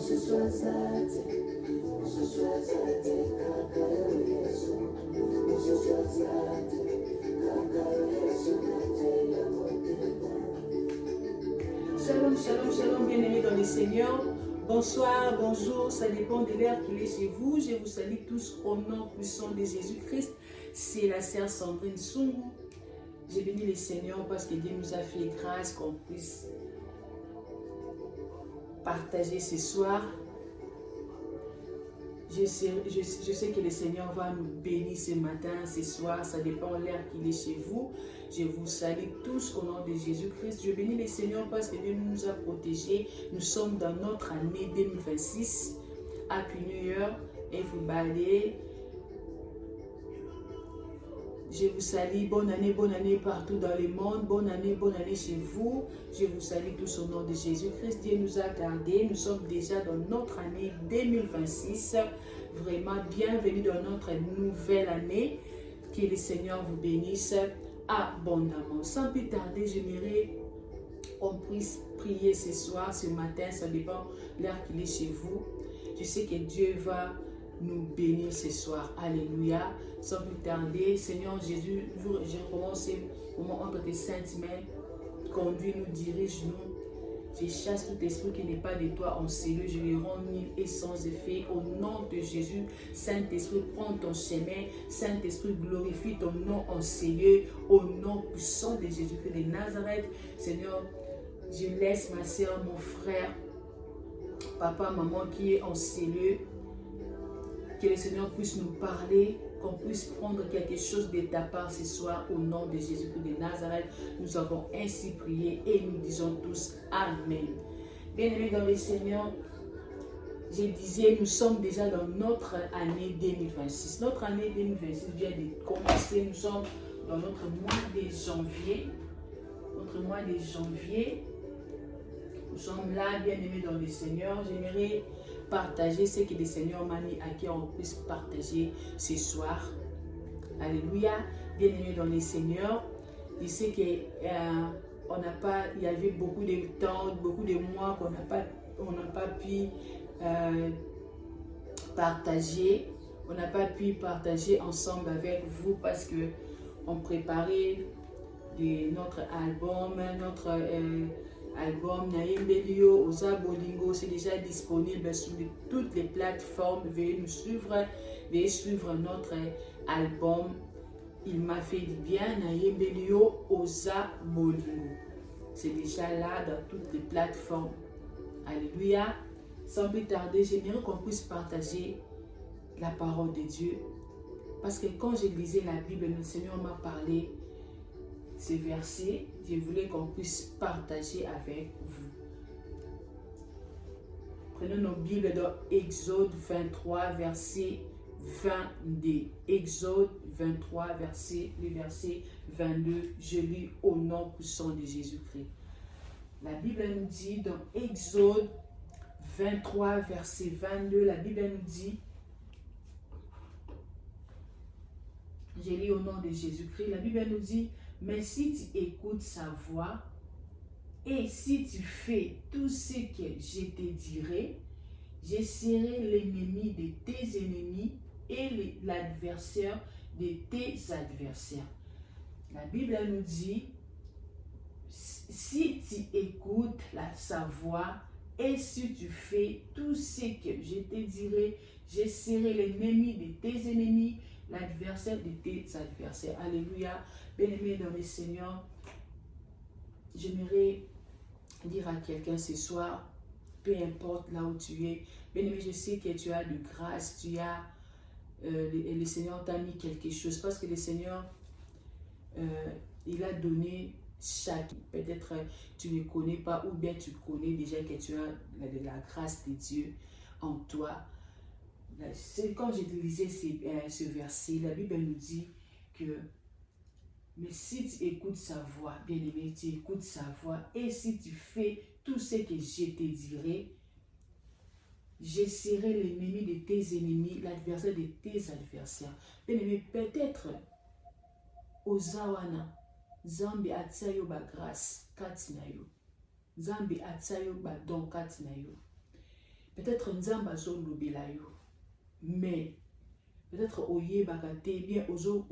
Shalom, shalom, shalom, bien-aimés dans le Seigneur. Bonsoir, bonjour, ça dépend de l'heure qu'il est chez vous. Je vous salue tous au nom puissant de Jésus-Christ. C'est la sœur Sandrine Sungu. J'ai béni le Seigneur parce que Dieu nous a fait grâce qu'on puisse partager ce soir. Je sais que le Seigneur va nous bénir ce matin, ce soir, ça dépend de l'heure qu'il est chez vous. Je vous salue tous au nom de Jésus-Christ. Je bénis le Seigneur parce que Dieu nous a protégés. Nous sommes dans notre année 2026. Happy New Year, everybody. Je vous salue, bonne année partout dans le monde, bonne année chez vous. Je vous salue tous au nom de Jésus-Christ. Dieu nous a gardés, nous sommes déjà dans notre année 2026. Vraiment, bienvenue dans notre nouvelle année. Que le Seigneur vous bénisse abondamment. Sans plus tarder, j'aimerais qu'on puisse prier ce soir, ce matin, ça dépend l'heure qu'il est chez vous. Je sais que Dieu va nous bénir ce soir. Alléluia. Sans plus tarder, Seigneur Jésus, je commence ce moment entre tes saintes mains. Conduis-nous, dirige-nous. Je chasse tout esprit qui n'est pas de toi en cellule. Je les rends nul et sans effet. Au nom de Jésus, Saint-Esprit, prends ton chemin. Saint-Esprit, glorifie ton nom en cellule. Au nom puissant de Jésus-Christ de Nazareth. Seigneur, je laisse ma soeur, mon frère, papa, maman qui est en cellule. Que le Seigneur puisse nous parler, qu'on puisse prendre quelque chose de ta part ce soir au nom de Jésus-Christ de Nazareth. Nous avons ainsi prié et nous disons tous Amen. Bien-aimés dans le Seigneur, je disais, nous sommes déjà dans notre année 2026. Notre année 2026 vient de commencer. Nous sommes dans notre mois de janvier. Notre mois de janvier. Nous sommes là, bien-aimés dans le Seigneur. J'aimerais partager ce que le Seigneur m'a mis à qui on puisse partager ce soir. Alléluia. Bien-aimés dans le Seigneur. Je sais que il y avait beaucoup de temps, beaucoup de mois qu'on n'a pas pu partager. On n'a pas pu partager ensemble avec vous parce que on préparait notre album, album Naïmbelio, Oza Bolingo, c'est déjà disponible sur toutes les plateformes. Veuillez nous suivre, veuillez suivre notre album. Il m'a fait du bien, Naïmbelio, Oza Bolingo. C'est déjà là dans toutes les plateformes. Alléluia. Sans plus tarder, j'aimerais qu'on puisse partager la parole de Dieu. Parce que quand je lisais la Bible, le Seigneur m'a parlé ces versets, je voulais qu'on puisse partager avec vous. Prenons nos Bibles dans Exode 23, verset 22. Exode 23, le verset 22. Je lis au nom puissant de Jésus-Christ. La Bible nous dit dans Exode 23, verset 22, la Bible nous dit, je lis au nom de Jésus-Christ, la Bible nous dit, mais si tu écoutes sa voix et si tu fais tout ce que je te dirai, je serai l'ennemi de tes ennemis et l'adversaire de tes adversaires. La Bible nous dit, si tu écoutes sa voix et si tu fais tout ce que je te dirai, je serai l'ennemi de tes ennemis, l'adversaire de tes adversaires. Alléluia. Bien-aimé dans le Seigneur, j'aimerais dire à quelqu'un ce soir, peu importe là où tu es, bien-aimé, je sais que tu as de grâce, le Seigneur t'a mis quelque chose, parce que le Seigneur, il a donné chaque, peut-être tu ne connais pas, ou bien tu connais déjà que tu as de la grâce de Dieu en toi. Quand je lisais ce verset, la Bible nous dit que mais si tu écoutes sa voix, bien-aimé, tu écoutes sa voix, et si tu fais tout ce que je te dirai, je serai l'ennemi de tes ennemis, l'adversaire de tes adversaires. Bien-aimé, peut-être, Ozawana, Zambi atsayo ba grâce, katinayo. Zambi atsayo ba don katinayo. Peut-être nzamba zo lobela yo. Mais peut-être oye bakate bien ozo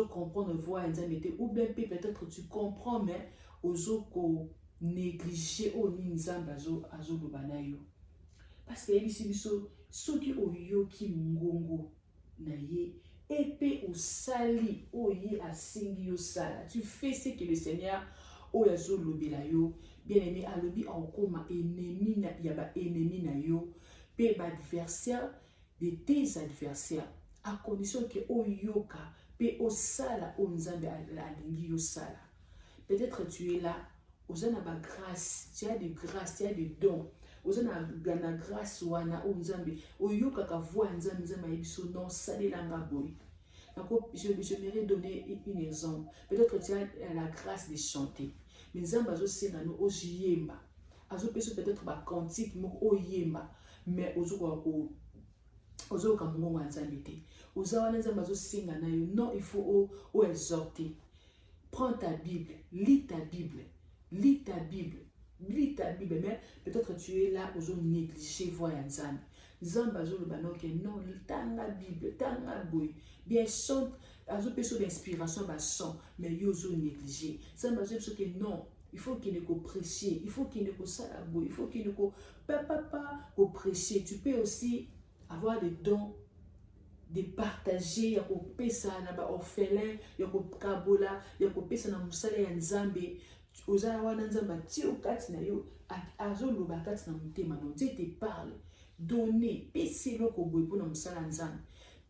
comprendre voix nzambe te ou bien peut-être tu comprends mais ozo ko négliger o ni nzamba azo lobana yo. Parce que yebisi biso soki oyoki ngongo na ye epé osali oye asingi yo sala. Tu fais ce que le Seigneur oyazo lobela yo. Bien-aimé, alobi akoma ennemi na yaba ennemi na yo pe ba adversaire de tes adversaires à condition que oyoka pe osala o nzambe alingi yo sala. Peut-être tu es là, osana ba grâce, tu as des grâces, tu as des dons. Osana gana grâce wana o nzambe oyoka ka voix nzambe nzambe yebiso non salelanga boy. Donc je m'aimerais donner un exemple. Peut-être tu as la grâce de chanter. Mais nzambe azo senga no ojiyemba. Azo peso peut-être ba cantique mo oyemba. Mais ozo ka mungu nzambe te. Ozawana nzambe azo senga na yo. Non, il faut exhorter. Prends ta Bible, lis ta Bible. Lis ta Bible. Lis ta Bible, mais peut-être tu es là, aux négliger voix nzambe. Nzambe azo le bano que non, tanga Bible, tanga boy. Bien chante, azo peso d'inspiration ba chant, mais yo zo négliger. Nzambe azo peso que non, il faut qu'il ne ko prêcher, il faut qu'il ne ko salabo, il faut qu'il ne ko ko prêcher. Tu peux aussi avoir des dons de partager, ya ko pesa na ba orphelin, ya ko kabola, ya ko pesa na musala ya nzambe. Oza wana nzamba ti okati na yo azo loba kati na mutema no Dieu te parle donner pesa loko boye pona musala nzambe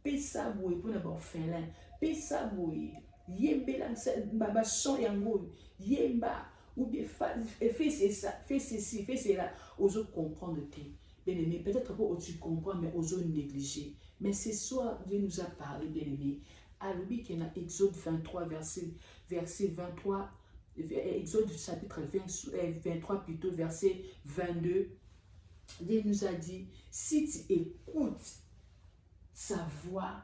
pesa boye pona ba orphelin pesa boye yembela ba chant yango yemba ou bien fais ça fais ceci fais cela ozo comprendre te bien-aimé peut-être pas tu comprends mais ozo négliger mais ce soir Dieu nous a parlé bien-aimé alobi que na Exode 23 verset 23 Exode chapitre 23 plutôt verset 22, Dieu nous a dit, si tu écoutes sa voix,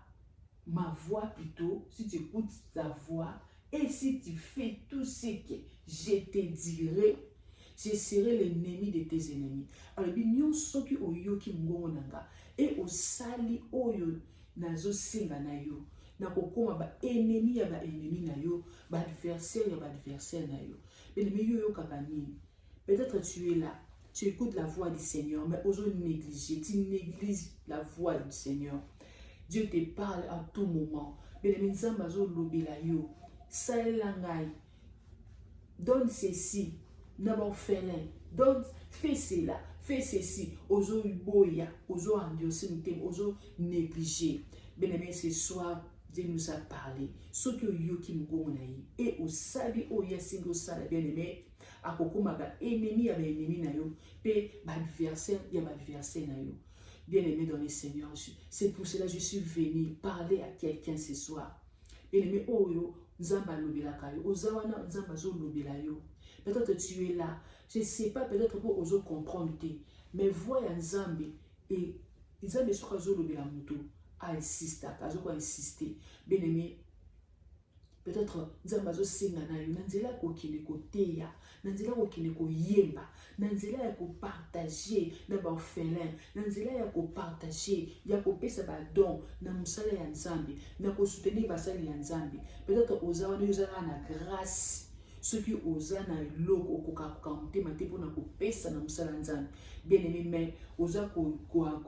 ma voix plutôt, si tu écoutes sa voix, et si tu fais tout ce que je te dirai, je serai l'ennemi de tes ennemis. Alors, nous sommes qui oyoki ngonga et au sali oyo nazo singa na yo. Nakokoma ba ennemi ya ba ennemi na yo, ba adversaire ya ba adversaire na yo. Ennemi yo kaka nini. Peut-être tu es là, tu écoutes la voix du Seigneur, mais ose négliger, tu négliges la voix du Seigneur. Dieu te parle à tout moment. Ennemi nzamba zo lobela yo, salela ngai. Donne ceci, na ba orphelin, donne fais cela, fais ceci, ozo boya, ozo endurcer mutem, ozo négliger. Bien-aimé, ce soir Dieu nous a parlé. Ce que yoki mgonai et au sabi o yasingo sala bien-aimé, à kokoma ba ennemi ya ba ennemi na yo, pe ba adversaire ya ba adversaire na yo. Bien-aimé dans le Seigneur, c'est pour cela que je suis venu parler à quelqu'un ce soir. Bien-aimé, oh yo, nzamba lobela kayo, ozawana nzamba zo lobela yo. Peut-être tu es là, je ne sais pas, peut-être pour ozo comprendre te, mais voyez nzambe et nzambe so zo lobela muto. À insister, à insister. Bien aimé, peut-être nzambazo senga na yo nanzela ko kine ko teya, nanzela ko kine ko yemba, nanzela ya ko partager na ba orphelin, nanzela ya ko partager, ya ko pesa ba don na musala ya nzambe, na ko soutenir basali ya nzambe. Peut-être ozawa no yozala na grâce. Ceux qui osent na loko okokakamte mate pona ko pesa na musala nzambe. Bien aimé mais oza ko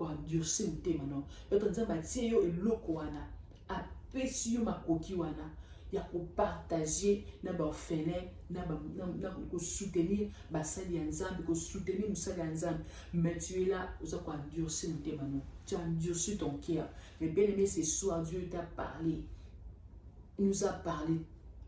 endurcer mutema non. Peut-être nzambe atie yo eloko wana apesi yo makoki wana ya ko partager na ba orphelin na ko soutenir basali ya nzambe ko soutenir musala ya nzambe. Mais tu es là oza ko endurcer mutema non. Tu as endurci ton cœur. Mais bien aimé ce soir Dieu t'a parlé. Il nous a parlé.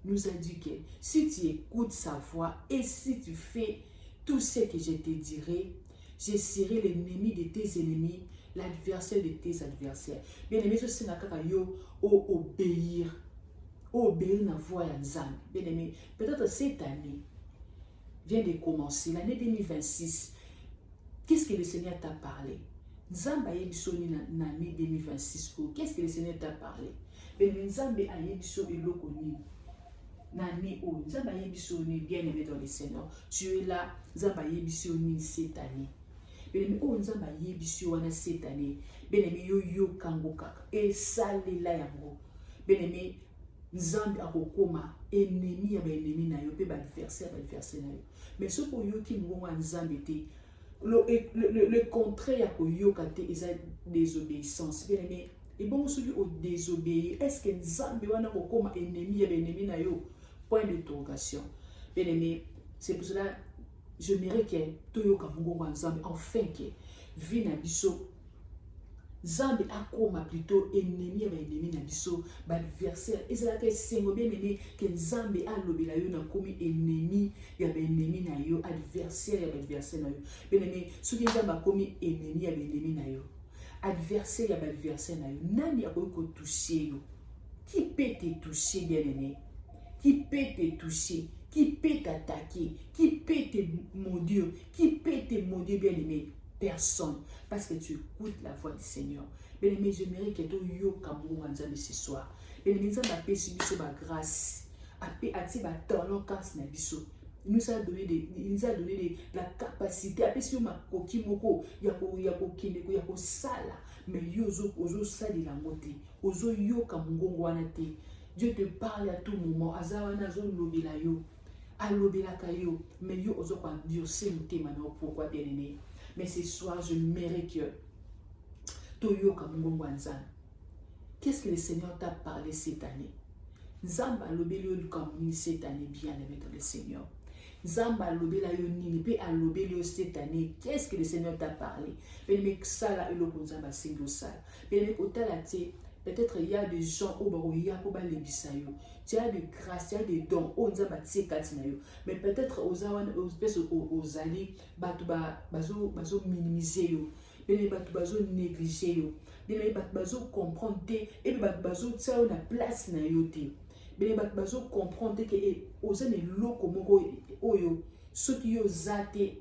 Nous a dit que si tu écoutes sa voix et si tu fais tout ce que je te dirai, je serai l'ennemi de tes ennemis, l'adversaire de tes adversaires. Bien aimé, c'est na kaka yo obéir na voix ya nzambe. Bien aimé, peut-être cette année vient de commencer, l'année 2026. Qu'est-ce que le Seigneur t'a parlé? Nzambe yebisoni na année 2026. Qu'est-ce que le Seigneur t'a parlé? Bien nzambe ayebisoni eloko nini? Nani o nzamba yebisoni bien aimé dans le Seigneur. Tu es là, nzamba yebisoni cette année. Bien-aimé, oh nzamba yebisi wana cette année. Bien-aimé, yo yo kango kaka. Et salela yango. Bien-aimé, nzambe akokoma ennemi ya ba ennemi na yo pe ba adversaire na yo. Mais ce ko yo ki ngonga nzambe te. Le contraire ya ko yo kate eza désobéissance. Bien-aimé, et bon celui au désobéir, est-ce que nzambe wana kokoma ennemi ya ba ennemi na yo? Point d'interrogation. Bien-aimé, c'est pour cela je mérite que tout yo kabungo nzambe enfin que vie na biso Zambe akoma plutôt ennemi ya ennemi na biso ba adversaire ezala ke sengo bien aimé que Zambe alobela yo na komi ennemi ya ba ennemi na yo adversaire ya ba adversaire na yo bien aimé soki Zambe akomi ennemi ya ba ennemi na yo adversaire ya ba adversaire na yo nani akoki ko toucher yo qui peut te toucher bien aimé qui peut te toucher qui peut t'attaquer qui peut te maudire qui peut te maudire bien aimé personne, parce que tu écoutes la voix du Seigneur. Bien aimé, j'aimerais que tu yo kamou nzambe ce soir. Bien aimé, nzambe apé si biso ba grâce, apé ati ba talent kas na biso. Il nous a donné la capacité apé si ma koki moko yako kineko yako sala, mais yo ozo sali la moté, ozo yo kamungo wana te. Dieu te parle à tout moment, azawana zo lobela yo, alobela kayo, mais yo ozo kwa Dieu sait muté maintenant pourquoi bien aimé. Mais ce soir, je mérite que Toyo Kamungo Nzambe. Qu'est-ce que le Seigneur t'a parlé cette année? Nzamba lobelo kamuni cette année, bien aimé dans le Seigneur. Nzamba lobela yo nini pe alobelo cette année. Qu'est-ce que le Seigneur t'a parlé? Bien-aimé, ça là, elo Nzamba singo ça. Bien-aimé, otalate. Peut-être il y a des gens au baroya pour les bisayo. Tu as des grâces, tu as des dons. Oh, nzamba tse katinayo. Mais peut-être aux ali bazo minimiser yo. Bien bazo négliger yo. Bien bazo comprendre et bazo tsa na place na yo te. Bien bazo comprendre que aux ne loko moko oyo ceux qui yo zate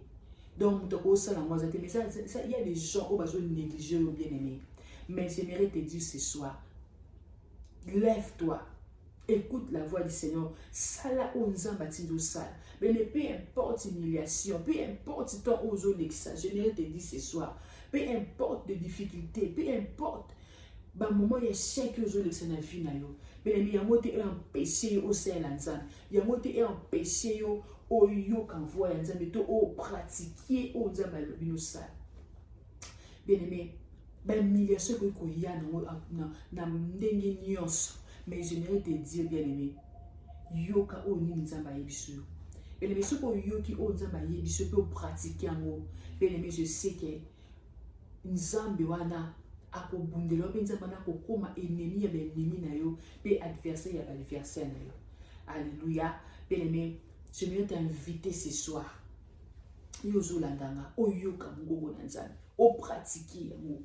donc toko sala ngwazate. Mais ça il y a des gens au bazo négliger yo bien aimé. Mais j'aimerais te dire ce soir, lève-toi, écoute la voix du Seigneur. Sala onzamba tindo sala. Mais peu importe l'humiliation, peu importe ton ozo l'exa, j'aimerais te dire ce soir, peu importe les difficultés, peu importe, bah moment il y a chaque ozo l'exa na vie na yo. Mais il y a moté un péché au sein l'anzan, il y a moté un péché au yo quand voit l'anzan, mais to au pratiquer onzamba lobino sala. Bien aimé. Ben humiliation que koya na ndenge nyonso mais j'aimerais te dire bien aimé yoka oni nzamba yebiso bien aimé ce ko yoki o nzamba yebiso peut pratiquer ngo bien aimé je sais que nzambe wana akobundela pe nzamba na kokoma ennemi ya ben ennemi na yo pe adversaire ya adversaire na yo alléluia bien aimé j'aimerais t'inviter ce soir yozo landanga o yoka ngo na nzambe o pratiquer ngo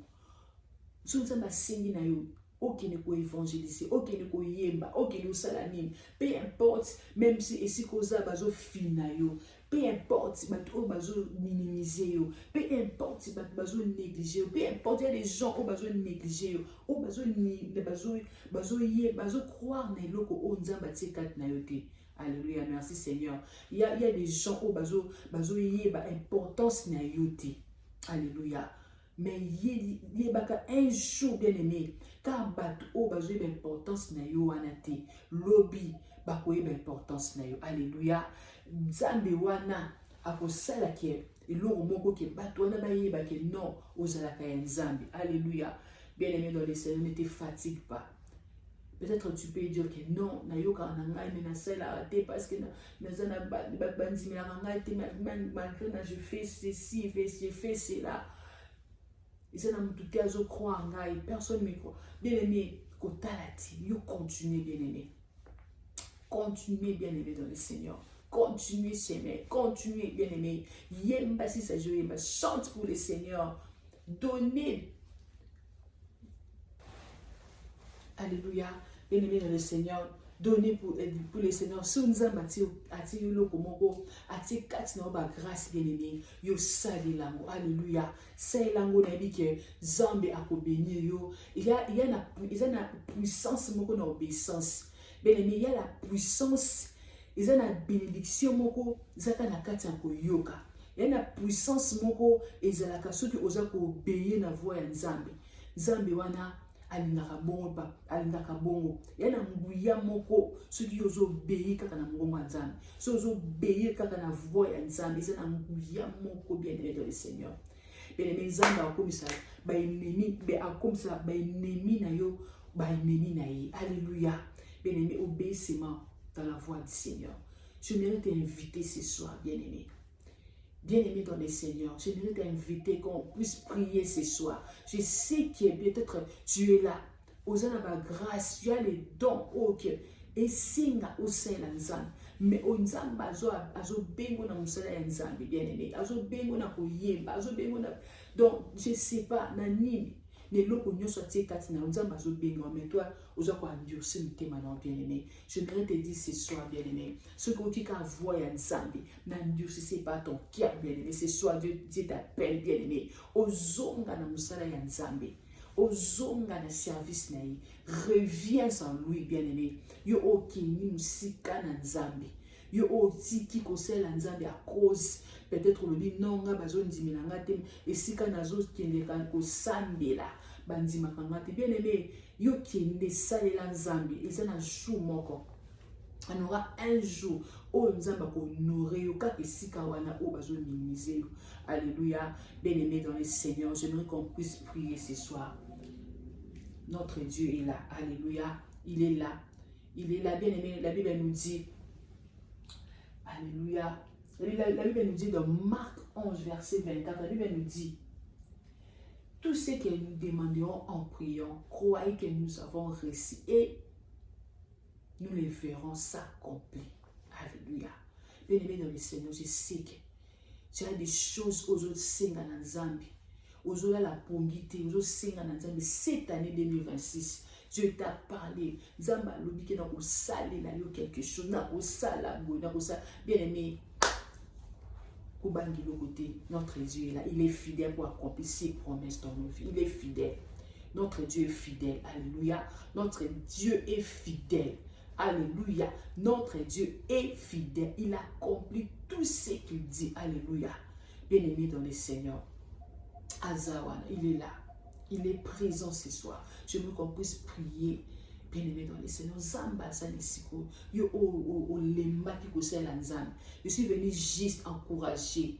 Nzamba sengi na yo, okene ko évangéliser, okene ko yemba, okene osala nini, peu importe, même si esi koza bazo fina yo, peu importe, bato bazo minimiser yo, peu importe, bazo négliger yo, peu importe, il y a des gens qui bazo négliger yo, bazo croire na eloko o nzamba tsekat na yo te. Alléluia, merci Seigneur. Il y a des gens qui bazo yeba importance na yo te. Alléluia. Mais il y a un jour bien aimé, car bat o bazo importance na yo anate, lobby bakoye importance na yo. Alléluia. Nzambe wana akosala ke eloko moko ke bato wana bayeba ke non ozalaka ya nzambe. Alléluia. Bien aimé dans le Seigneur, ne te fatigue pas. Peut-être tu peux dire que non, na yo ka na ngai mais na sala raté parce que na zana bandimi na ngai te malgré na je fais ceci, je fais cela. Ils sont dans tout cas je crois en ngai, personne me croit. Bien aimé, kotalati, yo continuez bien aimé. Continuez bien aimé dans le Seigneur. Continuez s'aimer, continuez bien aimé. Yemba si ça joue, chante pour le Seigneur. Donnez. Alléluia. Bien aimé dans le Seigneur. Donnez pour le Seigneur. Si nous avons ati yo komoko, ati kati na ba grâce bien aimé. Yo sali lango. Alléluia. C'est lango na bi que Zambe akobénir yo. Il y a na puissance moko na obéissance. Bien aimé, il y a la puissance. Il y a la bénédiction moko zaka na kati ko yoka. Il y a une puissance moko ezalaka soki oza ko obéir na voix ya Nzambe. Nzambe wana alingaka bongo pa alingaka bongo. Il y a na nguya moko soki ozo obéir kaka na mbongo ya Nzambe. So ozo obéir kaka na voix ya Nzambe, c'est na nguya moko bien-aimé dans le Seigneur. Bien-aimé Nzambe akomisa ba ennemi, be akomisa ba ennemi na yo, ba ennemi na ye. Alléluia. Bien-aimé, obéissement dans la voix du Seigneur. Je mérite t'inviter ce soir, bien-aimé. Bien-aimé dans le Seigneur, je mérite t'inviter qu'on puisse prier ce soir. Je sais que peut-être tu es là. Osana ba grâce, tu as les dons. Ok. Et singa au sein de Nzambe. Mais au Nzambe azo bengo na musala ya Nzambe, bien-aimé. Azo bengo na koyemba, azo bengo na. Donc je sais pas na nini. Ne loko nyoso tie katina Nzambe azo bengo, mais toi oza ko endurcer mutema na bien-aimé. Je voudrais te dire ce soir, bien-aimé, ce que tu as voix ya Nzambe, n'endurcissez pas ton cœur, bien-aimé. Ce soir Dieu t'appelle, bien-aimé. Ozonga na musala ya Nzambe. Ozonga na service na ye. Reviens en lui, bien-aimé. Yo okini musika na Nzambe. Yo otiki kosela Nzambe à cause peut-être le dit non nga bazo ndimela ngate esika nazo kende kan ko sambela bandima kangate, bien-aimé. Yo kende salela Nzambe et ça na jour moko. On aura un jour où Nzamba ko honorer yo kaka esika wana o bazo minimiser. Alléluia. Bien-aimé dans le Seigneur, j'aimerais qu'on puisse prier ce soir. Notre Dieu est là. Alléluia. Il est là. Il est là, bien-aimé. La Bible nous dit, alléluia. La Bible nous dit dans Marc 11, verset 24, la Bible nous dit, tout ce que nous demanderons en priant, croyez que nous avons reçu et nous les verrons s'accomplir. Alléluia. Bien-aimé dans le Seigneur, je sais que tu as des choses aux autres singa na Nzambe. Aux autres la pongité, aux autres singa na Nzambe. Cette année 2026, Dieu t'a parlé. Nzamba lobike na ko sale la yo quelque chose, na ko sala bo, na ko sala. Bien-aimé, Kubangi le côté, notre Dieu est là. Il est fidèle pour accomplir ses promesses dans nos vies. Il est fidèle. Notre Dieu est fidèle. Alléluia. Notre Dieu est fidèle. Alléluia. Notre Dieu est fidèle. Il accomplit tout ce qu'il dit. Alléluia. Bien-aimé dans le Seigneur. Azawana, il est là. Il est présent ce soir. Je veux qu'on puisse prier. Bien-aimé dans le Seigneur. Zamba Sanisiko. Yo o lemba ki kosel la Nzambe. Je suis venu juste encourager.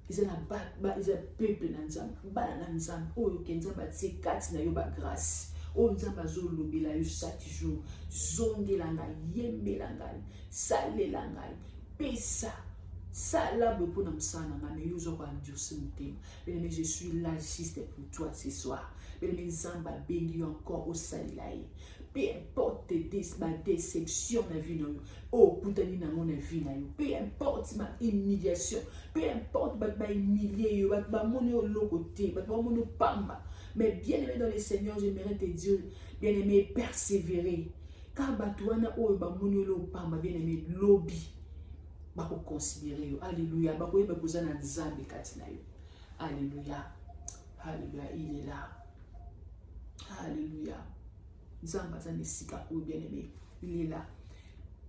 Ils ont un peuple dans Nzambe. Ba na Nzambe. Oh yo kenzamba tse kati na yo ba grâce. Oh Nzamba zo lobela yo chaque jour. Zonge langa yembe langa. Sale langa. Pesa. Sala pour nous sana mais yo zo kwa ndursi mutema. Bien-aimé, je suis là juste pour toi ce soir. Bien-aimé, Nzamba bengi encore au salilai. Peu importe ma déception na vie na yo. Oh putani na mon vie na yo. Peu importe ma humiliation. Peu importe ba humilier yo, ba moni au lokoté, ba moni pamba. Mais bien-aimé dans le Seigneur, j'aimerais te dire, bien-aimé, persévérer. Car batouana o ba moni au pamba, bien-aimé, lobby. Bako considérer yo. Alléluia. Bako yeba kuzana Nzambe katina yo. Alléluia. Alléluia. Il est là. Alléluia. Nzamba zane sika ou bien-aimé. Il est là.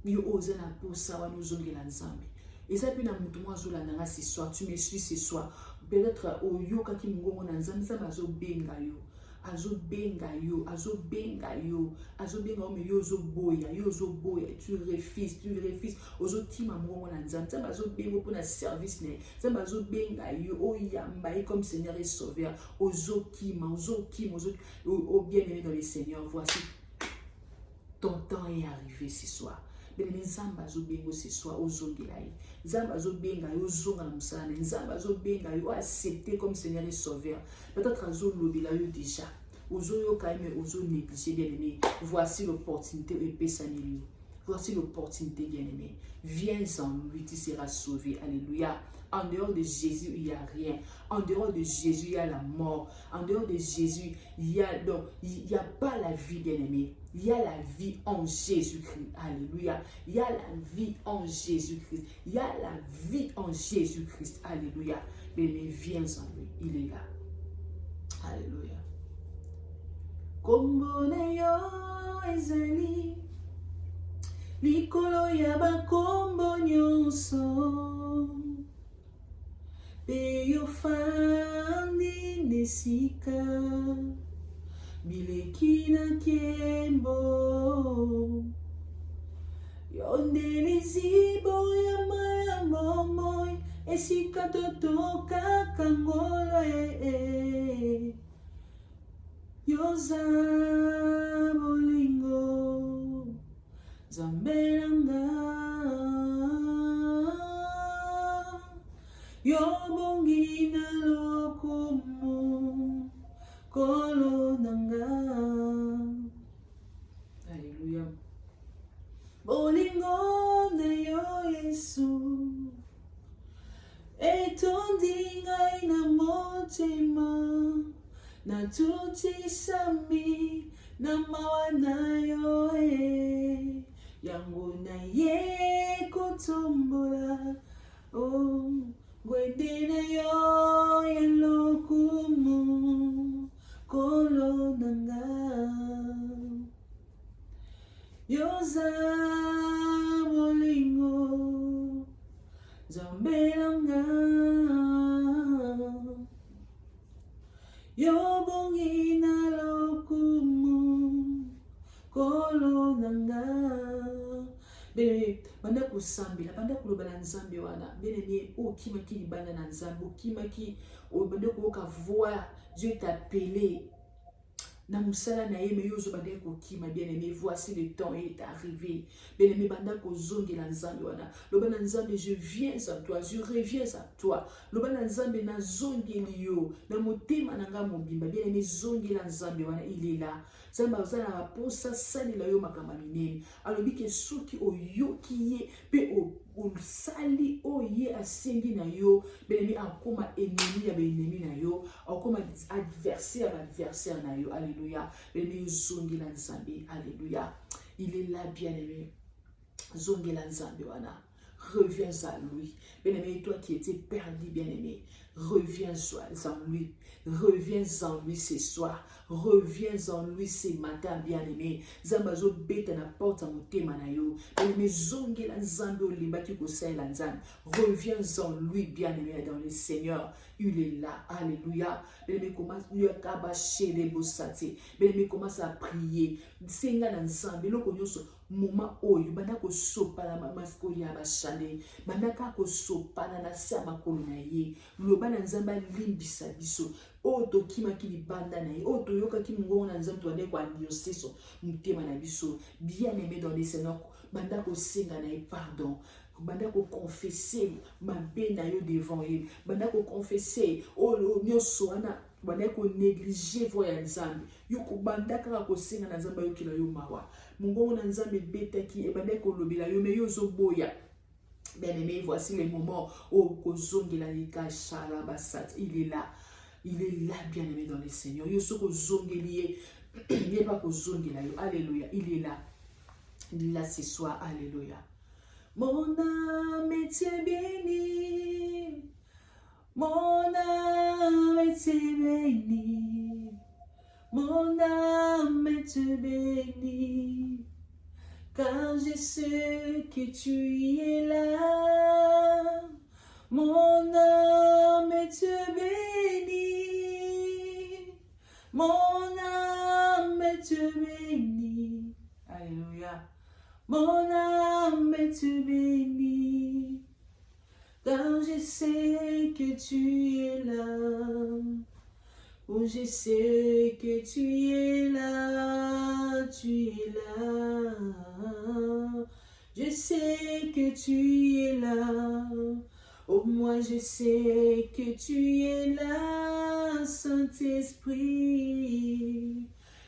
Yo ose na posa wa nous zonge la Nzambe. Et ça puis na mutu mo azola nanga ce soir. Tu me suis ce soir. Peut-être o yo kaki mungongo na Nzambe Nzamba zo benga yo. Azo benga yo, mais yo zo boya, tu refuses, ozo tima mongo na Nzambe, Nzambe azo bengo pour na service ne, Nzambe azo benga yo, o yamba comme Seigneur et Sauveur, ozo kima, o bien-aimé dans le Seigneur, voici, ton temps est arrivé ce soir. Bien-aimé, Nzambe azo bengo ce soir, ozo ngelaye, Nzambe azo benga yo, ozo ngala musala, Nzambe azo benga yo, accepter comme Seigneur et Sauveur. Peut-être azo lobela yo déjà. Ozo yo kaime, ozo négliger, bien-aimé. Voici l'opportunité, voici l'opportunité, bien-aimé. Viens en lui, tu seras sauvé. Alléluia. En dehors de Jésus, il n'y a rien. En dehors de Jésus, il y a la mort. En dehors de Jésus, il n'y a pas la vie, bien-aimé. Il y a la vie en Jésus-Christ. Alléluia. Il y a la vie en Jésus-Christ. Il y a la vie en Jésus-Christ. Alléluia. Bien-aimé, viens en lui. Il est là. Alléluia. Kombo na yo ezali likolo ya bakombo nyonso pe yofandi nesika bileki na nkembo yonde lizibo ya maya momoi esika totokaka ngolo yoza bolingo Nzambe nanga yobongi na lokumu kolo nanga. Alléluia. Bolingo na yo Yesu etondi ngai na motema natutisami na mawa na yo yango na ye kotombola gwende na yo ya lokumu kolo nanga yoza bolingo Nzambe nanga yobongi na lokumu kolo nanga. Bene banda kusambila banda kuloba na Nzambe wana bene ni okimaki libanda na Nzambe okimaki obande koka voir Dieu t'appeler na musala na ye me yozo bande kokima bien aimé voici le temps est arrivé bien aimé banda kozongi la Nzambe wana loba na Nzambe je viens à toi je reviens à toi loba na Nzambe na zongi liyo na motema nanga mobimba bien aimé zongi la Nzambe wana il est là Zamba zala posa sali la yo makamba minene alobi ke soki oyoki ye pe o sali oye asengi na yo bien akoma ennemi ya ennemi na yo akoma adversaire na yo. Alléluia. Bien zongi la Nzambe. Alléluia. Il est là bien aimé. Zongi la Nzambe wana. Reviens à lui. Bien-aimé, toi qui étais perdu, bien-aimé, reviens en lui. Reviens en lui ce soir. Reviens en lui ce matin, bien-aimé. Zambazo beta na porte en motema na yo. Bien-aimé, zongi la Nzambe olimba ki kosai la Nzambe. Reviens en lui, bien-aimé, dans le Seigneur. Il est là. Alléluia. Bien-aimé, commence à prier. Senga na Nzambe. Loko nyoso moment oyo banda ko sopala masko ya bashale banda ka ko sopala na sa makolo na ye loba na Nzamba limbisa biso o to kimaki libanda na ye o to yoka ki mungo na Nzamba to ande kwa dioseso mutema na biso bien aimé dans les Seigneur banda ko senga na ye pardon banda ko confesser mabe na yo devant ye banda ko confesser o nyoso wana banda ko négliger voya Nzambe yoko banda ka ko senga na Nzamba yo kila yo mawa mungo na Nzambe betaki e banda ko lobela yo me yo zo boya. Bien-aimé, voici les moments où kozongela lika shala basat il est là bien-aimé dans le Seigneur yo so kozongeli ye pas kozongela yo. Alléluia. Il est là ce soir. Alléluia. Mon âme est bénie, mon âme est bénie, mon âme est bénie, car je sais que tu es là. Mon âme est bénie, mon âme est bénie. Alléluia. Mon âme est bénie, car je sais que tu es là. Oh, je sais que tu es là, tu es là. Je sais que tu es là. Oh, moi je sais que tu es là, Saint-Esprit.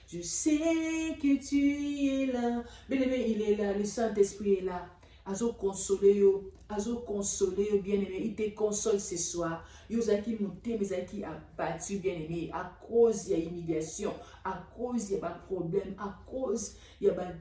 Je sais que tu es là. Bien-aimé, il est là. Le Saint-Esprit est là. Azo consoler yo, bien-aimé. Il te console ce soir. Yozaki monté, mais qui a battu, bien-aimé. À cause il y a humiliation, à cause il y a pas de problème, à cause il y a pas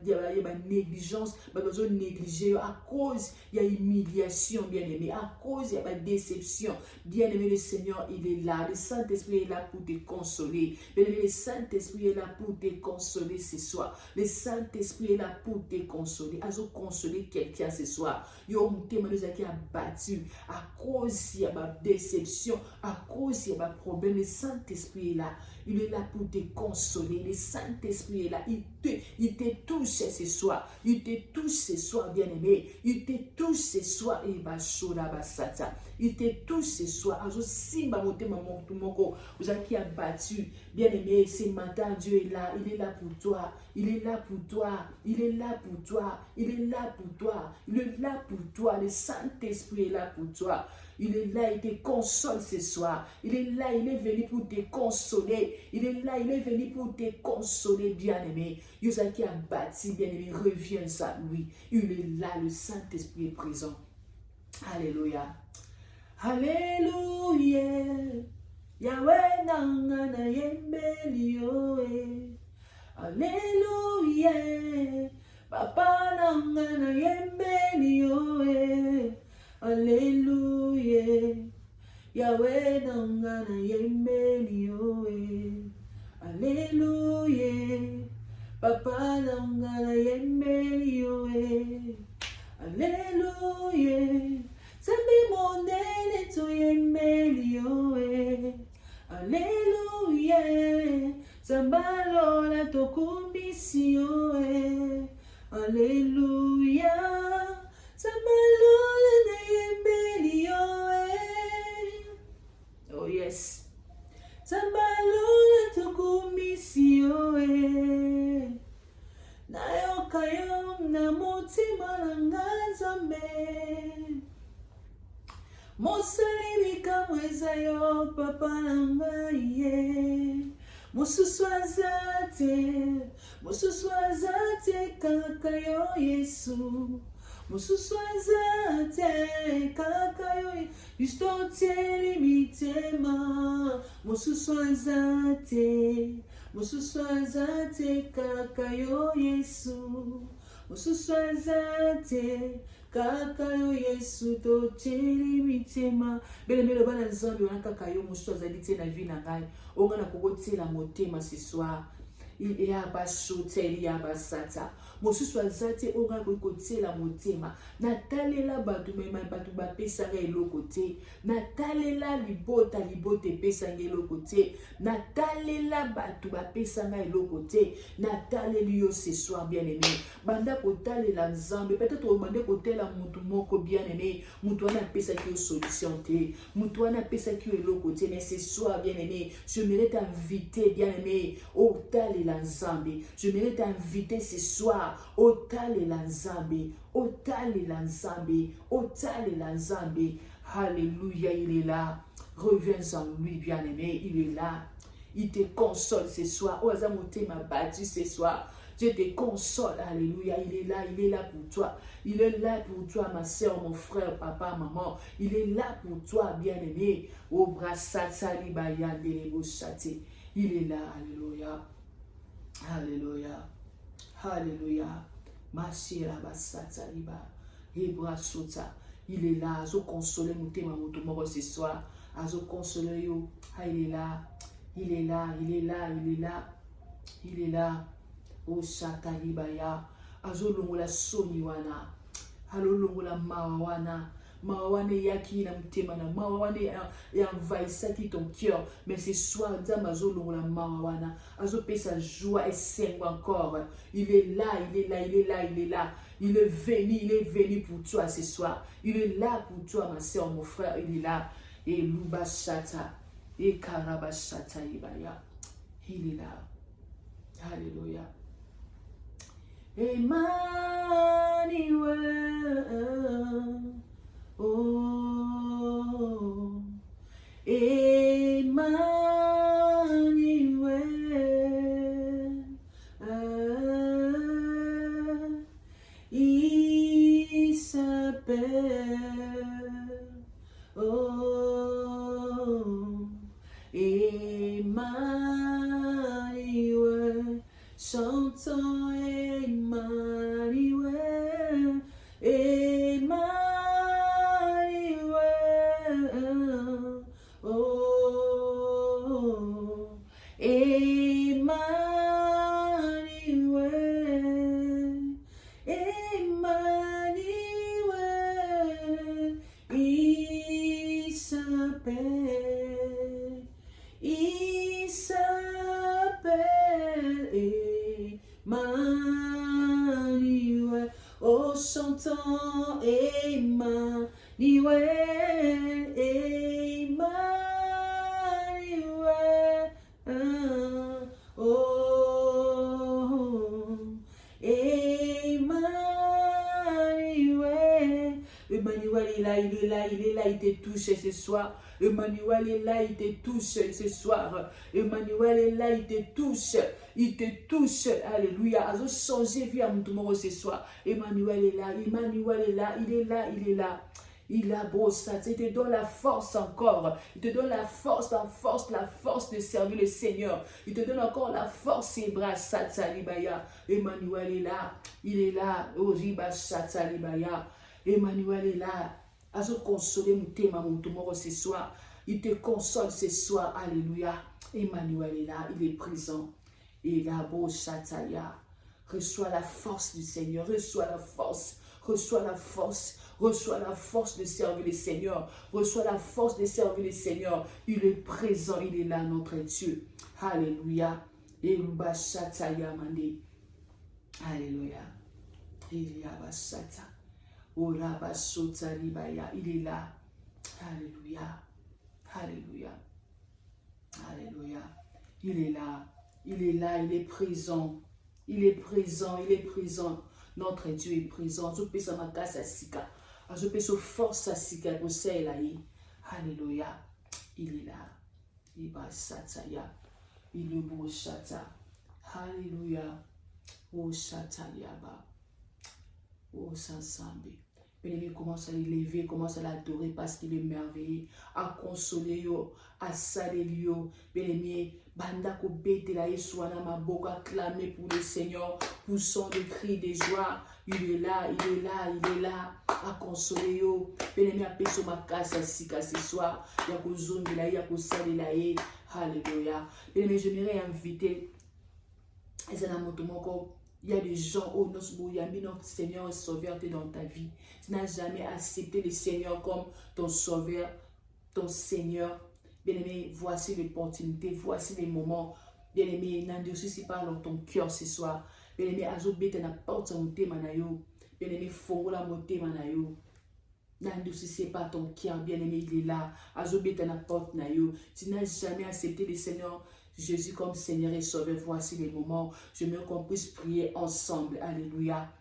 négligence, pas besoin de négliger. À cause il y a humiliation, bien-aimé. À cause il y a pas de déception, bien-aimé. Le Seigneur, il est là. Le Saint-Esprit est là pour te consoler. Bien-aimé, le Saint-Esprit est là pour te consoler ce soir. Le Saint-Esprit est là pour te consoler. Azo consoler quelqu'un ce soir. Yo mutema nous qui a battu à cause de ma déception, à cause de ma problème. Le Saint-Esprit est là. Il est là pour te consoler. Le Saint-Esprit est là. Il te touche ce soir. Il te touche ce soir, bien-aimé. Il te touche ce soir. Il te touche ce soir. Vous avez qui a battu. Bien-aimé, ce matin, Dieu est là. Il est là pour toi. Il est là pour toi. Il est là pour toi. Il est là pour toi. Il est là pour toi. Le Saint-Esprit est là pour toi. Il est là, il te console ce soir. Il est là, il est venu pour te consoler. Il est là, il est venu pour te consoler, bien-aimé. Yosa qui a bâti, bien-aimé, reviens à lui. Il est là, le Saint-Esprit est présent. Alléluia. Alléluia. Yahweh nangana yembelioe. Alléluia. Papa nangana yembelioe. Alléluia. Yahweh nangana yembelioe. Alléluia. Papa nangana yembelioe. Alléluia. Sambi monene to yembelioe. Alléluia. Sambalola to kumbisioe. Alléluia. Sambalola na yembelioe. Oh yes. Sambalola to kumbisioe. Nayoka yo na mutima nanga Nzambe. Mosalibika mweza yo papa nangaye. Mususwazate kaka yo Yesu. Mususwazate kaka yo Justo tieni mitema. Mususwazate kaka yo Yesu. Mususwazate kaka yo Yesu to tieni mitema. Bele bana Nzambe wana kaka yo mususwazate na vie na ngai. Onga na kokotela motema ce soir. Il y a bashotel ya basata. Mususwazate onga kokotela motema. Natalela batu mema batu ba pesa ga elokote. Natalela libota pesa ga elokote. Natalela batu ba pesa ga elokote. Nataleli yo ce soir bien-aimé. Banda kotalela Nzambe. Peut-être o bande kotela mutu moko bien-aimé. Mutu wana pesa ki solution te. Mutu wana pesa ki elokote. Mais ce soir bien-aimé, je me t'inviter bien-aimé au talela Nzambe. Je me t'inviter ce soir au talela Nzambe. Au talela Nzambe. Au talela Nzambe. Alléluia, il est là. Reviens en lui, bien-aimé. Il est là. Il te console ce soir. Oh, Azamote m'a battu ce soir. Dieu te console. Alléluia. Il est là pour toi. Il est là pour toi, ma soeur, mon frère, papa, maman. Il est là pour toi, bien-aimé. Oh, brassatali bayande lebo chate. Il est là. Alléluia. Alléluia. Alléluia. Mashira basatali ba. Ebra sota. Il est là. Azo consoler mutema mutumoko ce soir. Azo consoler yo. Ah, il est là. Il est là. Il est là. Il est là. Il est là. O shatalibaya azolongola soni wana alolongola mawana yaki na mutema na mawana envahissaki ton cœur, mais ce soir Nzambe azolongola mawana azopesa joie et sengwa encore. Il est là. Il est venu pour toi ce soir. Il est là pour toi, ma soeur, mon frère. Il est là. Et lubashata et karabashata ibaya. Il est là. Alléluia. Emmanuel, oh, Emmanuel, il s'appelle, oh, Emmanuel, chantons Emmanuel, Emmanuel, oh, Emmanuel, Emmanuel, Il s'appelle Emmanuel. Oh, chantons Emmanuel, Emmanuel. Oh, Emmanuel. Emmanuel est là, il est là, il est là, il te touche ce soir. Emmanuel est là, il te touche ce soir. Emmanuel est là, il te touche. Il te touche. Alléluia. Azo changer vie à mon ce soir. Emmanuel est là, Emmanuel est là, il est là, il est là. Il a beau ça, il te donne la force encore. Il te donne la force de servir le Seigneur. Il te donne encore la force, Ebra Satsalibaya. Emmanuel est là, il est là. Oriba Satsalibaya. Emmanuel est là. Azo consoler mon thème mon tomorrow ce soir. Il te console ce soir. Alléluia. Emmanuel est là, il est présent. Il a beau Sataya. Reçois la force du Seigneur, reçois la force. Reçois la force. Reçois la force de servir le Seigneur. Reçois la force de servir le Seigneur. Il est présent, il est là, notre Dieu. Alléluia. Alléluia. Il est là. Alléluia. Alléluia. Alléluia. Il est là. Il est là, il est présent. Il est présent, il est présent. Notre Dieu est présent. Je peux sa makasa à sika. Je peux sa force à sika. Alléluia. Il est là. Il va sataya. Il est beau chata. Alléluia. Oh chataya ba. Oh sansambe. Bien-aimé, commence à l'élever, commence à l'adorer parce qu'il est merveilleux. À consoler yo, à saler yo. Bien-aimé, banda ko bete la yeswana maboko, acclamer pour le Seigneur, poussant des cris de joie. Il est là, il est là, il est là. À consoler yo. Bien-aimé, appelle sur ma casse à sika ce soir. Yako zone de la yako saler la ye. Alléluia. Bien-aimé, j'aimerais inviter. Et c'est dans mon tomoko. Il y a des gens, oh notre Seigneur est sauveur dans ta vie. Tu n'as jamais accepté le Seigneur comme ton sauveur, ton Seigneur. Bien-aimé, voici l'opportunité, voici les moments. Bien-aimé, n'endurcis si pas dans ton cœur ce soir. Bien-aimé, azobete na porte mon thème nayo. Bien-aimé, fongola mon thème nayo. N'endurcis pas ton cœur, bien-aimé, il est là. Azobete na porte nayo. Tu n'as jamais accepté le Seigneur Jésus comme Seigneur et Sauveur. Voici les moments. Je veux qu'on puisse prier ensemble. Alléluia.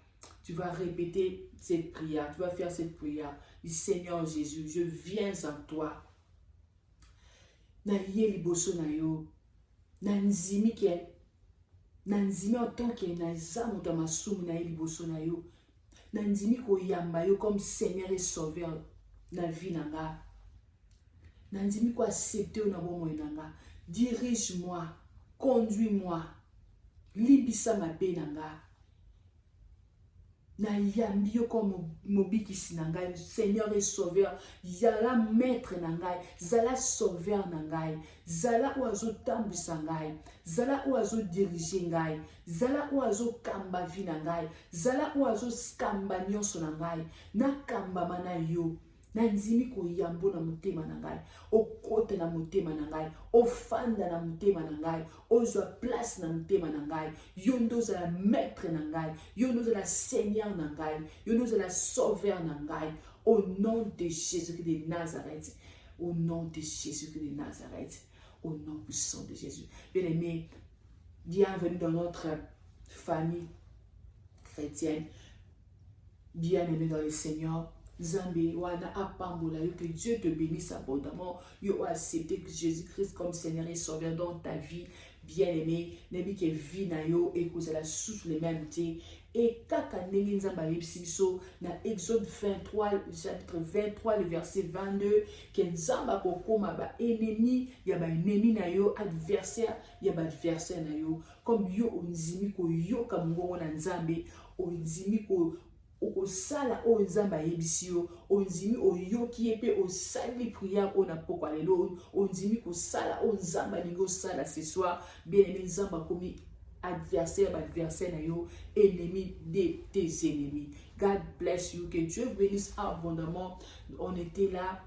Tu vas répéter cette prière. Tu vas faire cette prière. Dis Seigneur Jésus, je viens en toi. Naye liboso na yo. Nanzimi ke. Nanzimi en tant que nazamu dans ma soum naye liboso na yo. Nanzimi ko yamba yo comme Seigneur et Sauveur na vie nanga. Nanzimi ko accepter na bomo nanga. Dirige-moi, conduis-moi, libisa ma benanga. Na yambi yo comme mobiki sinangai, Seigneur et Sauveur, yala maître nangai, zala sauveur nangai, zala oazo tambi sangai, zala oazo dirige ngai, zala oazo kamba vinangai, zala oazo skamba nyonso nangai, na kamba mana yo. Nanzimi ko yambo na mutema na ngai, okote na mutema na ngai, ofanda na mutema na ngai, ozwa place na mutema na ngai, yondo za la maître na ngai, yondo za la Seigneur na ngai, yondo za la sauveur na ngai, au nom de Jésus-Christ de Nazareth, au nom de Jésus-Christ de Nazareth, au nom puissant de Jésus. Bien-aimés, bienvenue dans notre famille chrétienne, bien-aimés dans le Seigneur. Zambé, wana apambola, que Dieu te bénisse abondamment. Yo accepté que Jésus-Christ comme Seigneur et Sauveur dans ta vie, bien-aimé. Nebi ke vie na yo et que la souffle les mêmes té. Et kaka nengi nzamba yipsiso na Exode 23, chapitre 23, le verset 22, que nzamba kokoma ba ennemi, ya ba ennemi na yo, adversaire, ya ba adversaire na yo. Comme yo onzimi ko yo kamungo na nzambe, onzimi ko okosala o nzamba yebisio onzimi oyo ki epe osali prière on a pokwa lelo onzimi kosala o nzamba lingo sala ce soir bien-aimé nzamba komi adversaire na yo ennemi de tes ennemis. God bless you, que Dieu bénisse abondamment. On était là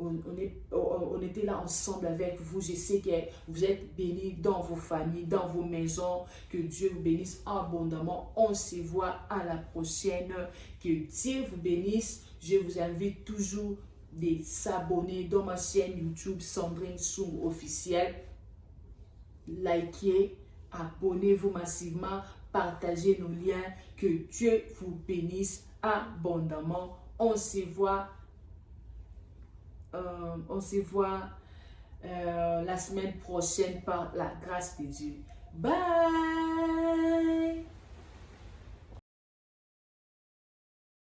on était là ensemble avec vous. Je sais que vous êtes bénis dans vos familles, dans vos maisons. Que Dieu vous bénisse abondamment. On se voit à la prochaine. Que Dieu vous bénisse. Je vous invite toujours de s'abonner dans ma chaîne YouTube Sandrine Soum officielle. Likez, abonnez-vous massivement, partagez nos liens. Que Dieu vous bénisse abondamment. On se voit la semaine prochaine par la grâce de Dieu. Bye!